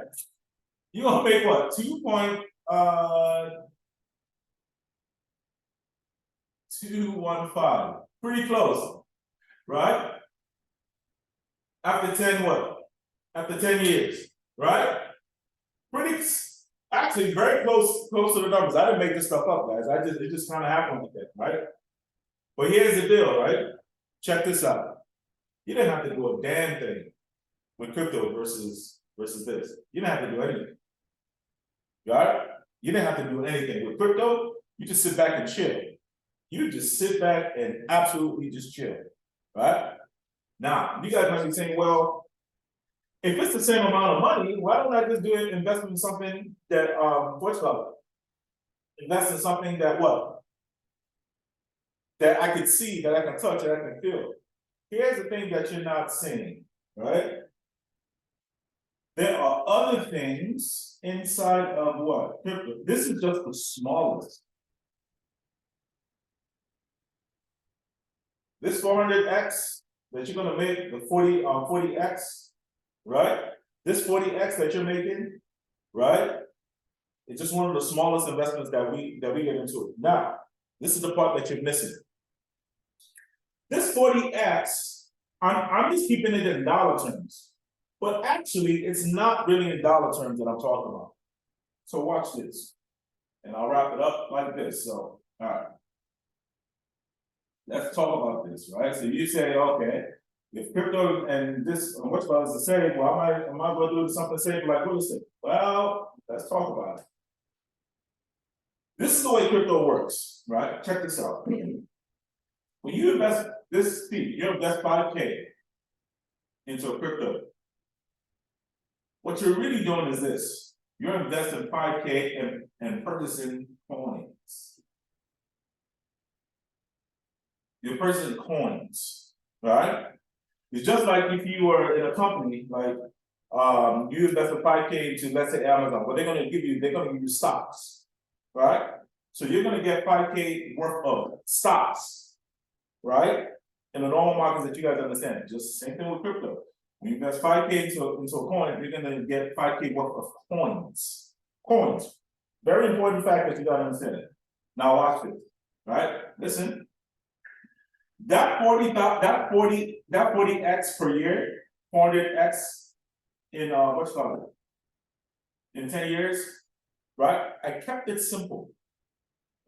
Speaker 1: You're gonna make what? 2.215. Pretty close, right? After 10 what? After 10 years, right? Actually very close to the numbers. I didn't make this stuff up, guys. It just kind of happened like that, right? But here's the deal, right? Check this out. You didn't have to do a damn thing with crypto versus versus this. You didn't have to do anything. Got it? You didn't have to do anything. With crypto, you just sit back and chill. You just sit back and absolutely just chill. Right? Now, you guys might be saying, well, if it's the same amount of money, why don't I just do an investment in something that what's called? Invest in something that what? That I could see, that I can touch, that I can feel. Here's the thing that you're not seeing, right? There are other things inside of what? Crypto. This is just the smallest. This 400x that you're gonna make, the 40x, right? This 40x that you're making, right? It's just one of the smallest investments that we get into. Now, this is the part that you're missing. This 40x, I'm just keeping it in dollar terms, but actually it's not really in dollar terms that I'm talking about. So watch this, and I'll wrap it up like this. So, all right. Let's talk about this, right? So you say, okay, if crypto and this, what's about is the same, well, am I going to do something same like real estate? Well, let's talk about it. This is the way crypto works, right? Check this out. When you invest this fee, you invest 5K into a crypto. What you're really doing is this. You're investing 5K and purchasing coins. You're purchasing coins, right? It's just like if you were in a company, like you invested 5K into, let's say, Amazon. What they're gonna give you stocks, right? So you're gonna get 5K worth of stocks, right? In the normal markets that you guys understand. Just the same thing with crypto. When you invest 5K into a coin, you're gonna get 5K worth of coins. Coins. Very important fact that you gotta understand it. Now watch this, right? Listen. That 40x per year, 400x in what's called in 10 years, right? I kept it simple,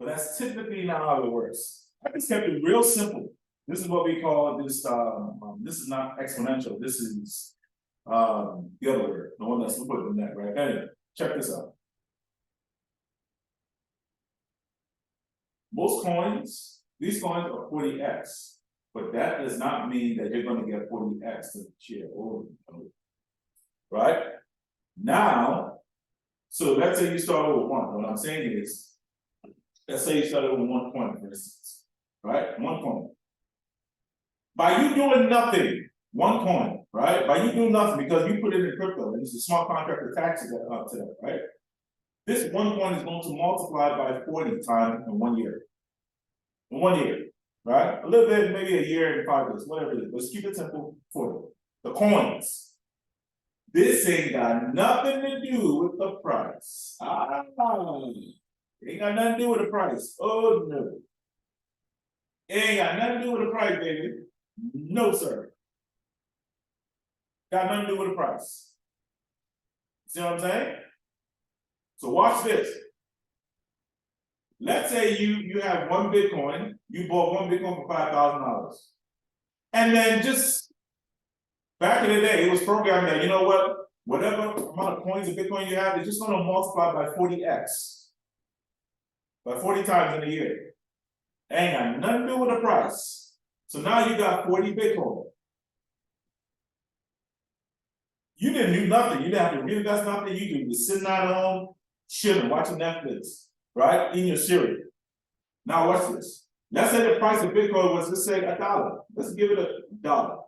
Speaker 1: but that's typically not how it works. I just kept it real simple. This is what we call this. This is not exponential. This is the other word, the one that's put in that, right? Anyway, check this out. Most coins. These coins are 40x, but that does not mean that you're going to get 40x to share over, right? Now, so let's say you start with one. What I'm saying is, let's say you started with 1 coin, for instance, right? 1 coin. By you doing nothing, 1 coin, right? By you doing nothing because you put it in crypto, and it's a smart contract attaches that up to that, right? This 1 coin is going to multiply by 40 times in 1 year. In 1 year, right? A little bit, maybe a year and 5 years, whatever it is. Let's keep it simple for you. The coins. This ain't got nothing to do with the price. Ain't got nothing to do with the price. Oh no. Ain't got nothing to do with the price, baby. No, sir. Got nothing to do with the price. See what I'm saying? So watch this. Let's say you have 1 Bitcoin, you bought 1 Bitcoin for $5,000. And then just back in the day, it was programmed that, you know what, whatever amount of coins of Bitcoin you have, it's just going to multiply by 40x. By 40 times in a year. Ain't got nothing to do with the price. So now you got 40 Bitcoin. You didn't do nothing. You didn't have to reinvest nothing. You just sitting at home, chilling, watching Netflix. Right? In your cereal. Now watch this. Let's say the price of Bitcoin was, let's say, $1. Let's give it $1.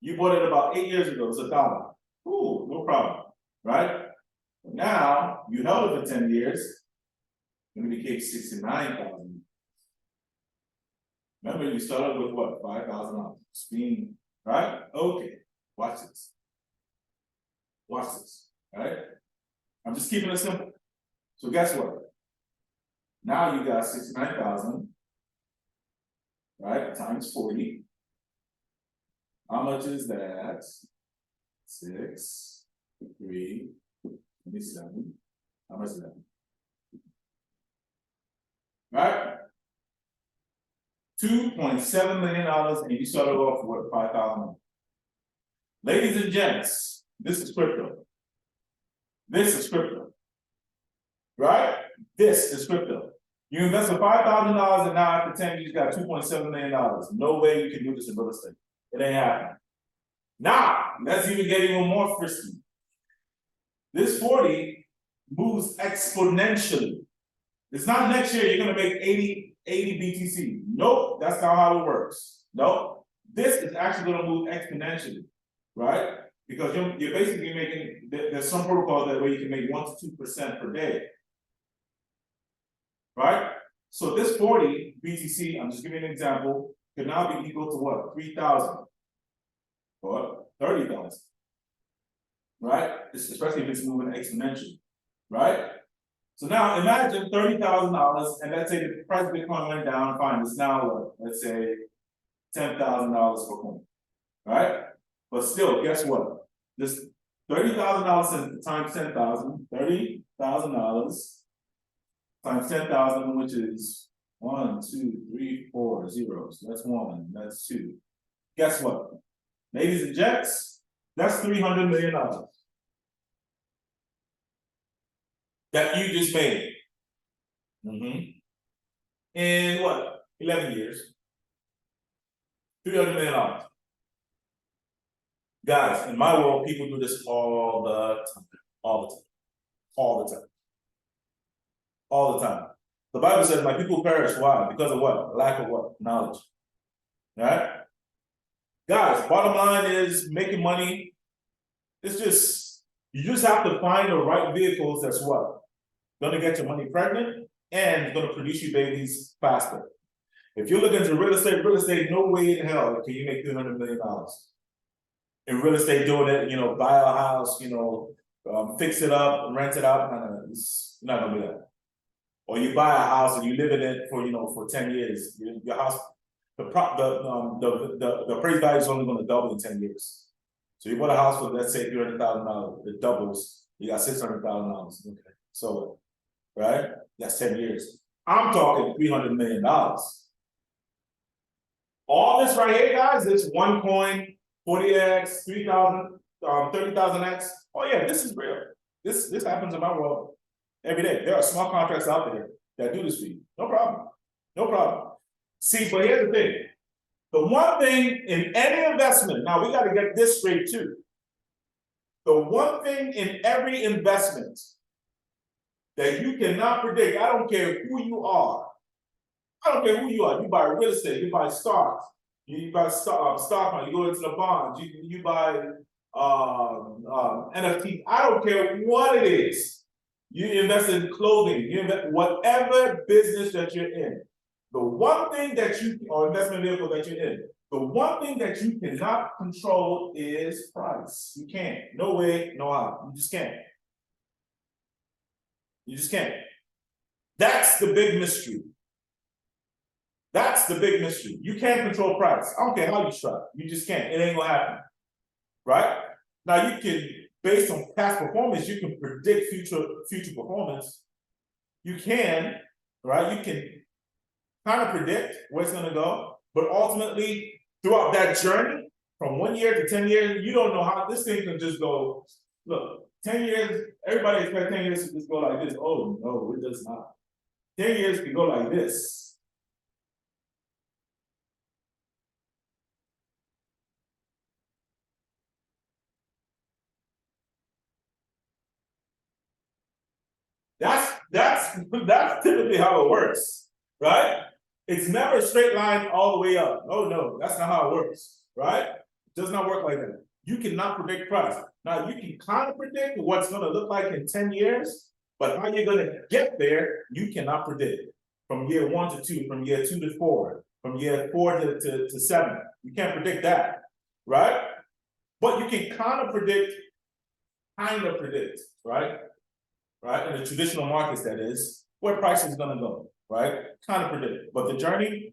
Speaker 1: You bought it about 8 years ago, it's $1. Ooh, no problem. Right? Now, you held it for 10 years, and it became $69,000. Remember, you started with what? $5,000. Being, right? Okay. Watch this. Watch this. Right? I'm just keeping it simple. So guess what? Now you got 69,000, right? Times 40. How much is that? 6, 3, 27. How much is that? Right? $2.7 million, and you started off with $5,000. Ladies and gents, This is crypto. This is crypto. Right? This is crypto. You invest for $5,000 and now after 10 years you got $2.7 million. No way you can do this in real estate. It ain't happening. Now, let's even get even more frisky. This 40 moves exponentially. It's not next year you're gonna make 80 BTC. Nope, that's not how it works. Nope. This is actually gonna move exponentially, right? Because you're basically making, there's some protocols that way you can make 1 to 2% per day. Right? So this 40 BTC, I'm just giving you an example, could now be equal to what? 3,000 or 30,000. Right? Especially if it's moving exponentially. Right? So now imagine $30,000, and let's say the price of Bitcoin went down, fine, it's now what? Let's say $10,000 per coin. Right? But still, guess what? This $30,000 times 10,000, $30,000 times 10,000, which is 1, 2, 3, 4 zeros. That's 1, that's 2. Guess what? Ladies and gents, that's $300 million that you just made. In what? 11 years. $300 million. Guys, in my world, people do this all the time. All the time. All the time. All the time. The Bible says, my people perish. Why? Because of what? Lack of what? Knowledge. Right? Guys, bottom line is making money. It's just, you just have to find the right vehicles that's what? Gonna get your money pregnant and gonna produce you babies faster. If you're looking into real estate, no way in hell can you make $300 million. In real estate, doing it, you know, buy a house, you know, fix it up, rent it out. You're not gonna do that. Or you buy a house and you live in it for, you know, for 10 years. Your house, the appraised value is only going to double in 10 years. So you bought a house for, let's say, $300,000, it doubles, you got $600,000. Okay, so, right? That's 10 years. I'm talking $300 million. All this right here, guys, this one coin, 40x, 3,000, 30,000x. Oh yeah, this is real. This happens in my world every day. There are small contracts out there that do this for you. No problem. No problem. See, but here's the thing. The one thing in any investment, now we got to get this straight too. The one thing in every investment that you cannot predict, I don't care who you are. I don't care who you are. You buy real estate, you buy stocks, you buy stock market, you go into the bonds, you buy NFT. I don't care what it is. You invest in clothing, you invest whatever business that you're in. The one thing that you, or investment vehicle that you're in, the one thing that you cannot control is price. You can't. No way, no how. You just can't. You just can't. That's the big mystery. That's the big mystery. You can't control price. I don't care how you try. You just can't. It ain't gonna happen. Right? Now you can, based on past performance, you can predict future performance. You can, right? You can kind of predict where it's gonna go, but ultimately, throughout that journey, from 1 year to 10 years, you don't know how this thing can just go. Look, 10 years, everybody expects 10 years to just go like this. Oh no, it does not. 10 years can go like this. That's typically how it works, right? It's never a straight line all the way up. Oh no, that's not how it works, right? It does not work like that. You cannot predict price. Now you can kind of predict what's going to look like in 10 years, but how you're going to get there, you cannot predict. From year 1 to 2, from year 2 to 4, from year 4 to 7. You can't predict that, right? But you can kind of predict, right? Right, in the traditional markets, that is, where price is gonna go, right? Kind of predict, but the journey.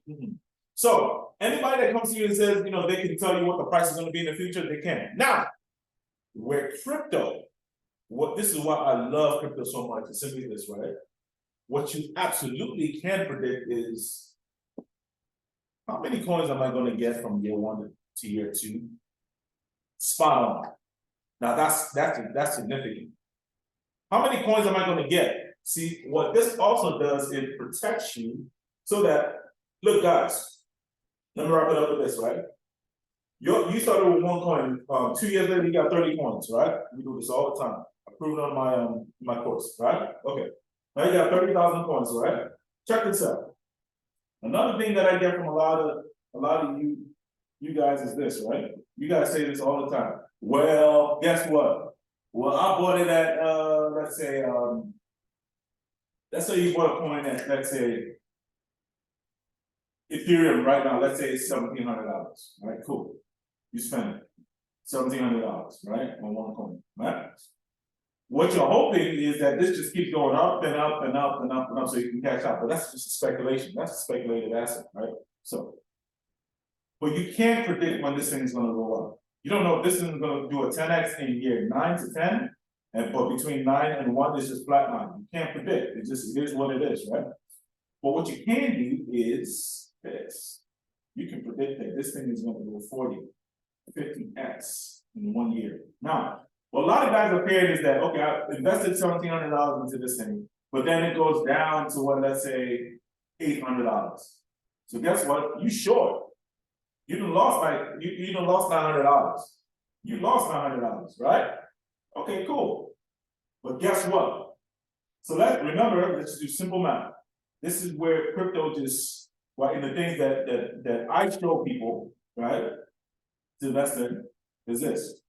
Speaker 1: So anybody that comes to you and says, you know, they can tell you what the price is gonna be in the future, they can. Now, where crypto, this is why I love crypto so much, it's simply this, right? What you absolutely can predict is, how many coins am I gonna get from year 1 to year 2? Spot on. Now that's significant. How many coins am I going to get? See, what this also does, it protects you so that, look guys, let me wrap it up with this, right? You started with 1 coin, 2 years later you got 30 coins, right? We do this all the time. I prove it on my course, right? Okay. Now you got 30,000 coins, right? Check this out. Another thing that I get from a lot of you guys is this, right? You guys say this all the time. Well, guess what? Well, I bought it at let's say you bought a coin at, let's say, Ethereum right now, let's say it's $1,700. Right, cool. You spend it. $1,700, right? On 1 coin, right? What you're hoping is that this just keeps going up and up and up and up and up so you can cash out. But that's just a speculation. That's a speculated asset, right? So, but you can't predict when this thing is going to go up. You don't know if this thing is going to do a 10x in year 9 to 10, but between 9 and 1 is just flat line. You can't predict. It is what it is, right? But what you can do is this. You can predict that this thing is going to go 40, 50x in 1 year. Now, what a lot of guys are fearing is that, okay, I invested $1,700 into this thing, but then it goes down to what, let's say, $800. So guess what? You short. You done lost you done lost $900. You lost $900, right? Okay, cool. But guess what? So let's do simple math. This is where crypto just, well, in the things that I show people, right, to invest in, is this.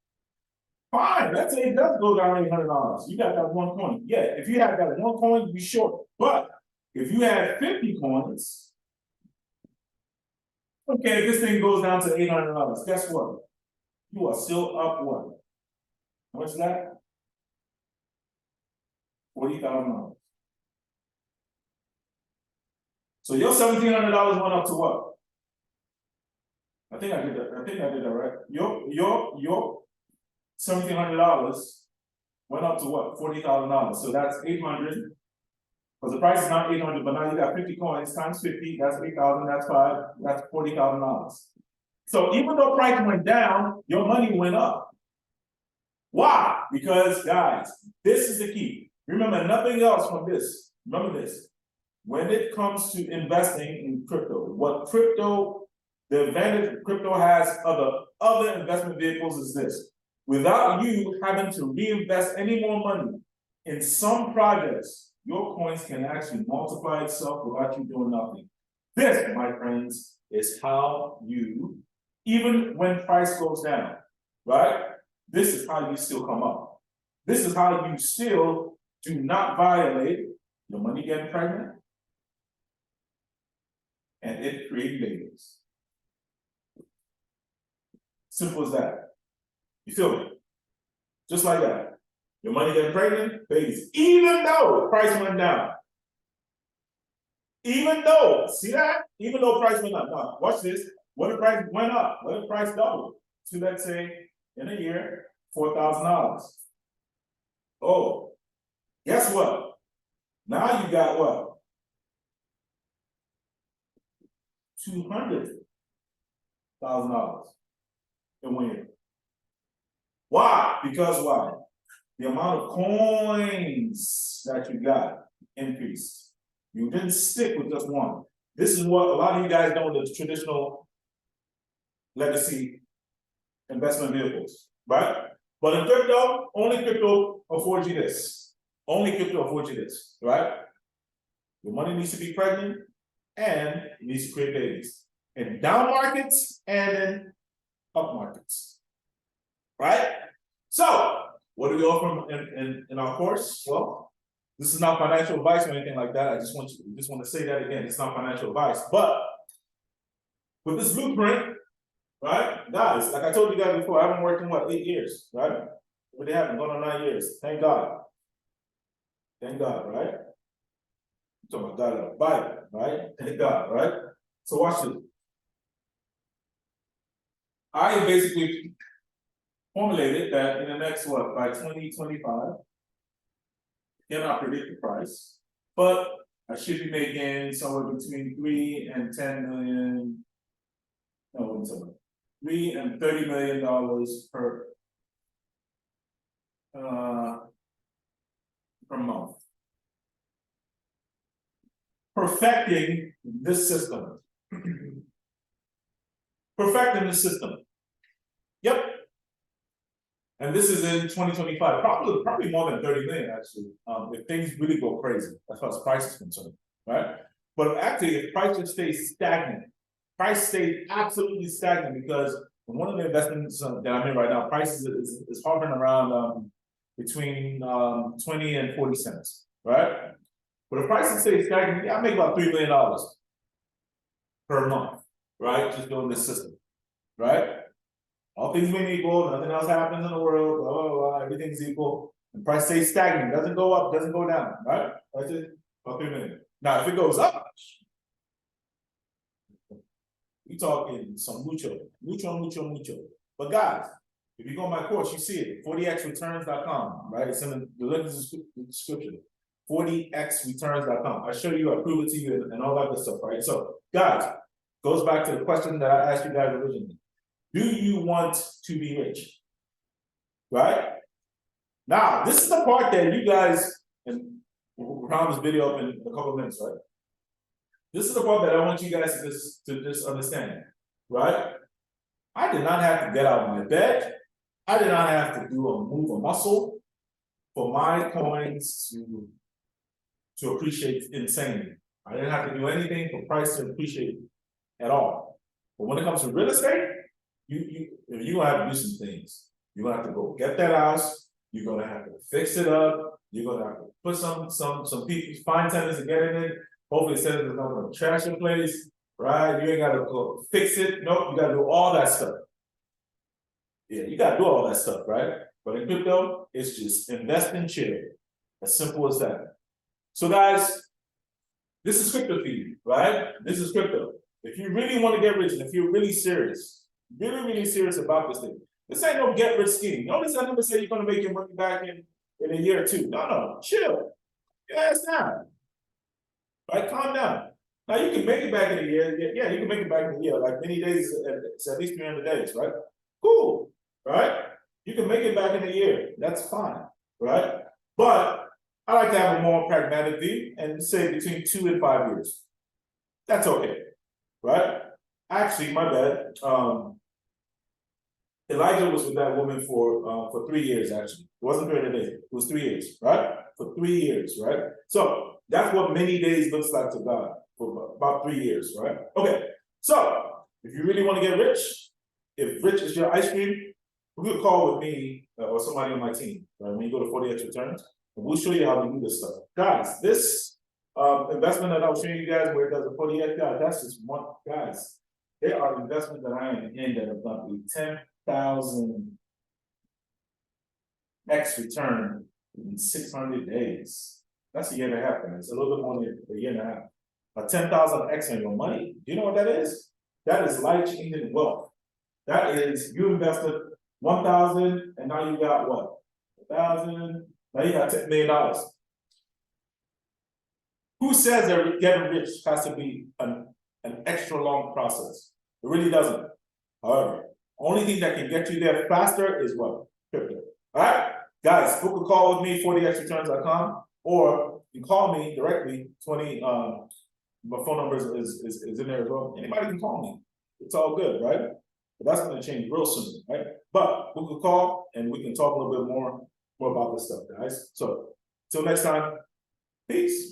Speaker 1: Fine, let's say it does go down $800. You got that 1 coin. Yeah, if you had that 1 coin, you'd be short. But if you had 50 coins, okay, if this thing goes down to $800, guess what? You are still up what? How much is that? $40,000. So your $1,700 went up to what? I think I did that right. Your $1,700 went up to what? $40,000. So that's 800. Because the price is not 800, but now you got 50 coins times 50. That's 8,000. That's 5. That's $40,000. So even though price went down, your money went up. Why? Because guys, this is the key. Remember nothing else from this. Remember this. When it comes to investing in crypto, the advantage crypto has other investment vehicles is this. Without you having to reinvest any more money in some projects, your coins can actually multiply itself without you doing nothing. This, my friends, is how you, even when price goes down, right? This is how you still come up. This is how you still do not violate your money getting pregnant and it creating babies. Simple as that. You feel me? Just like that. Your money getting pregnant, babies. Even though price went down. Even though, see that? Even though price went up. Now, watch this. What if price went up? What if price doubled? To, let's say, in a year, $4,000. Oh, guess what? Now you got what? $200,000 in 1 year. Why? Because why? The amount of coins that you got increased. You didn't stick with just one. This is what a lot of you guys know in the traditional legacy investment vehicles, right? But in crypto, only crypto affords you this. Only crypto affords you this, right? Your money needs to be pregnant and it needs to create babies. In down markets and in up markets, right? So, what do we offer in our course? Well, this is not financial advice or anything like that. I just want to say that again. It's not financial advice, but with this blueprint, right, guys? Like I told you guys before, I've been working 8 years, right? But they haven't gone on 9 years. Thank God. Thank God, right? I'm talking about God in the Bible, right? Thank God, right? So watch this. I basically formulated that in the next by 2025, cannot predict the price, but I should be making somewhere between 3 and 10 million, no, $3 and $30 million per month. Perfecting this system. Perfecting the system. Yep. And this is in 2025, probably more than 30 million actually, if things really go crazy, as far as price is concerned, right? But actually, if prices stay stagnant, price stays absolutely stagnant, because one of the investments that I'm in right now, prices is hovering around between 20 and 40 cents, right? But if prices stay stagnant, I make about $3 million per month, right? Just doing this system, right? All things being equal, nothing else happens in the world, blah, blah, blah, everything's equal. And price stays stagnant, doesn't go up, doesn't go down, right? That's it, about 3 million. Now, if it goes up, we talking some mucho. But guys, if you go on my course, you see it, 40xreturns.com, right? It's in the link in the description. 40xreturns.com. I show you, I prove it to you, and all that good stuff, right? So, guys, goes back to the question that I asked you guys originally. Do you want to be rich? Right? Now, this is the part that you guys, and we'll round this video up in a couple of minutes, right? This is the part that I want you guys to just understand, right? I did not have to get out of my bed. I did not have to move a muscle for my coins to appreciate insanely. I didn't have to do anything for price to appreciate at all. But when it comes to real estate, you're gonna have to do some things. You're gonna have to go get that house. You're gonna have to fix it up. You're gonna have to put some people, find tenants to get in it. Hopefully, tenants are not gonna trash your place, right? You ain't gotta go fix it. Nope, you gotta do all that stuff. Yeah, you gotta do all that stuff, right? But in crypto, it's just invest and chill. As simple as that. So, guys, this is crypto feed, right? This is crypto. If you really want to get rich, and if you're really serious about this thing. This ain't no get rich scheme. Notice I never say you're gonna make your money back in a year or two. No, chill. Your ass down. Right, calm down. Now you can make it back in a year. Yeah, you can make it back in a year. Like many days, it's at least 300 days, right? Cool, right? You can make it back in a year. That's fine, right? But I like to have a more pragmatic view and say between 2 and 5 years. That's okay, right? Actually, my bad. Elijah was with that woman for 3 years, actually. It wasn't 30 days, it was 3 years, right? For 3 years, right? So that's what many days looks like to God, for about 3 years, right? Okay, so if you really want to get rich, if rich is your ice cream, we could call with me or somebody on my team, right? When you go to 40x returns, and we'll show you how to do this stuff. Guys, this investment that I was showing you guys where it does a 40x, guys, that's just one, guys. There are investments that I am in that have done a 10,000 X return in 600 days. That's a year and a half, guys. It's a little bit more than a year and a half. A 10,000 X on your money. Do you know what that is? That is life-changing wealth. That is, you invested 1,000 and now you got what? 1,000, now you got $10 million. Who says that getting rich has to be an extra long process? It really doesn't. However, only thing that can get you there faster is what? Crypto. All right, guys, book a call with me, 40xreturns.com, or you can call me directly. My phone number is in there as well. Anybody can call me. It's all good, right? But that's going to change real soon, right? But book a call and we can talk a little bit more about this stuff, guys. So, till next time, peace.